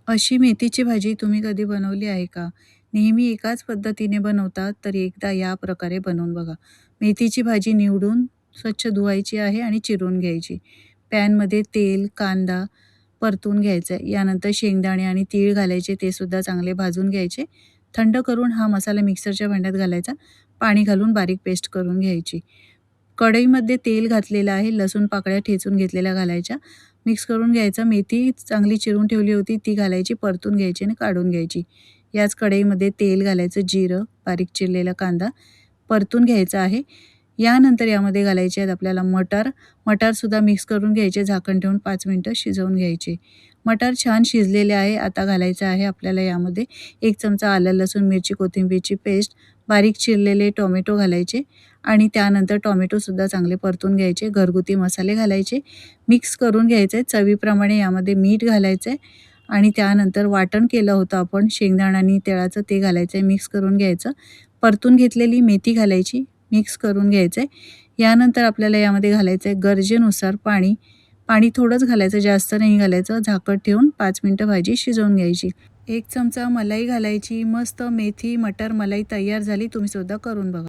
अशी मेथीची भाजी तुम्ही कधी बनवली आहे का? नेहमी एकाच पद्धतीने बनवता, तर एकदा या प्रकारे बनवून बघा. मेथीची भाजी निवडून स्वच्छ धुवायची आहे आणि चिरून घ्यायची. पॅनमध्ये तेल, कांदा परतून घ्यायचा आहे. यानंतर शेंगदाणे आणि तीळ घालायचे, ते सुद्धा चांगले भाजून घ्यायचे. थंड करून हा मसाला मिक्सरच्या भांड्यात घालायचा. पाणी घालून बारीक पेस्ट करून घ्यायची. कढईमध्ये तेल घातलेलं आहे, लसूण पाकळ्या ठेचून घेतलेल्या घालायच्या. मिक्स करून घ्यायचं. मेथी चांगली चिरून ठेवली होती ती घालायची, परतून घ्यायची आणि काढून घ्यायची. याच कढईमध्ये तेल घालायचं, जिरं, बारीक चिरलेला कांदा परतून घ्यायचा आहे. यानंतर यामध्ये घालायचे आहेत आपल्याला मटार. मटारसुद्धा मिक्स करून घ्यायचे, झाकण ठेवून 5 मिनिटं शिजवून घ्यायचे. मटार छान शिजलेले आहे. आता घालायचं आहे आपल्याला यामध्ये 1 चमचा आलं, लसूण, मिरची, कोथिंबीरची पेस्ट, बारीक चिरलेले टोमॅटो घालायचे आणि त्यानंतर टोमॅटोसुद्धा चांगले परतून घ्यायचे. घरगुती मसाले घालायचे, मिक्स करून घ्यायचे. चवीप्रमाणे यामध्ये मीठ घालायचं आहे आणि त्यानंतर वाटण केलं होतं आपण शेंगदाणा आणि तिळाचं, ते घालायचं आहे. मिक्स करून घ्यायचं. परतून घेतलेली मेथी घालायची, मिक्स करून घ्यायचं आहे. यानंतर आपल्याला यामध्ये घालायचं आहे गरजेनुसार पाणी. पाणी थोडंच घालायचं, जास्त नाही घालायचं. झाकण ठेवून 5 मिनिटं भाजी शिजवून घ्यायची. 1 चमचा मलाई घालायची. मस्त मेथी मटर मलाई तयार झाली. तुम्ही सुद्धा करून बघा.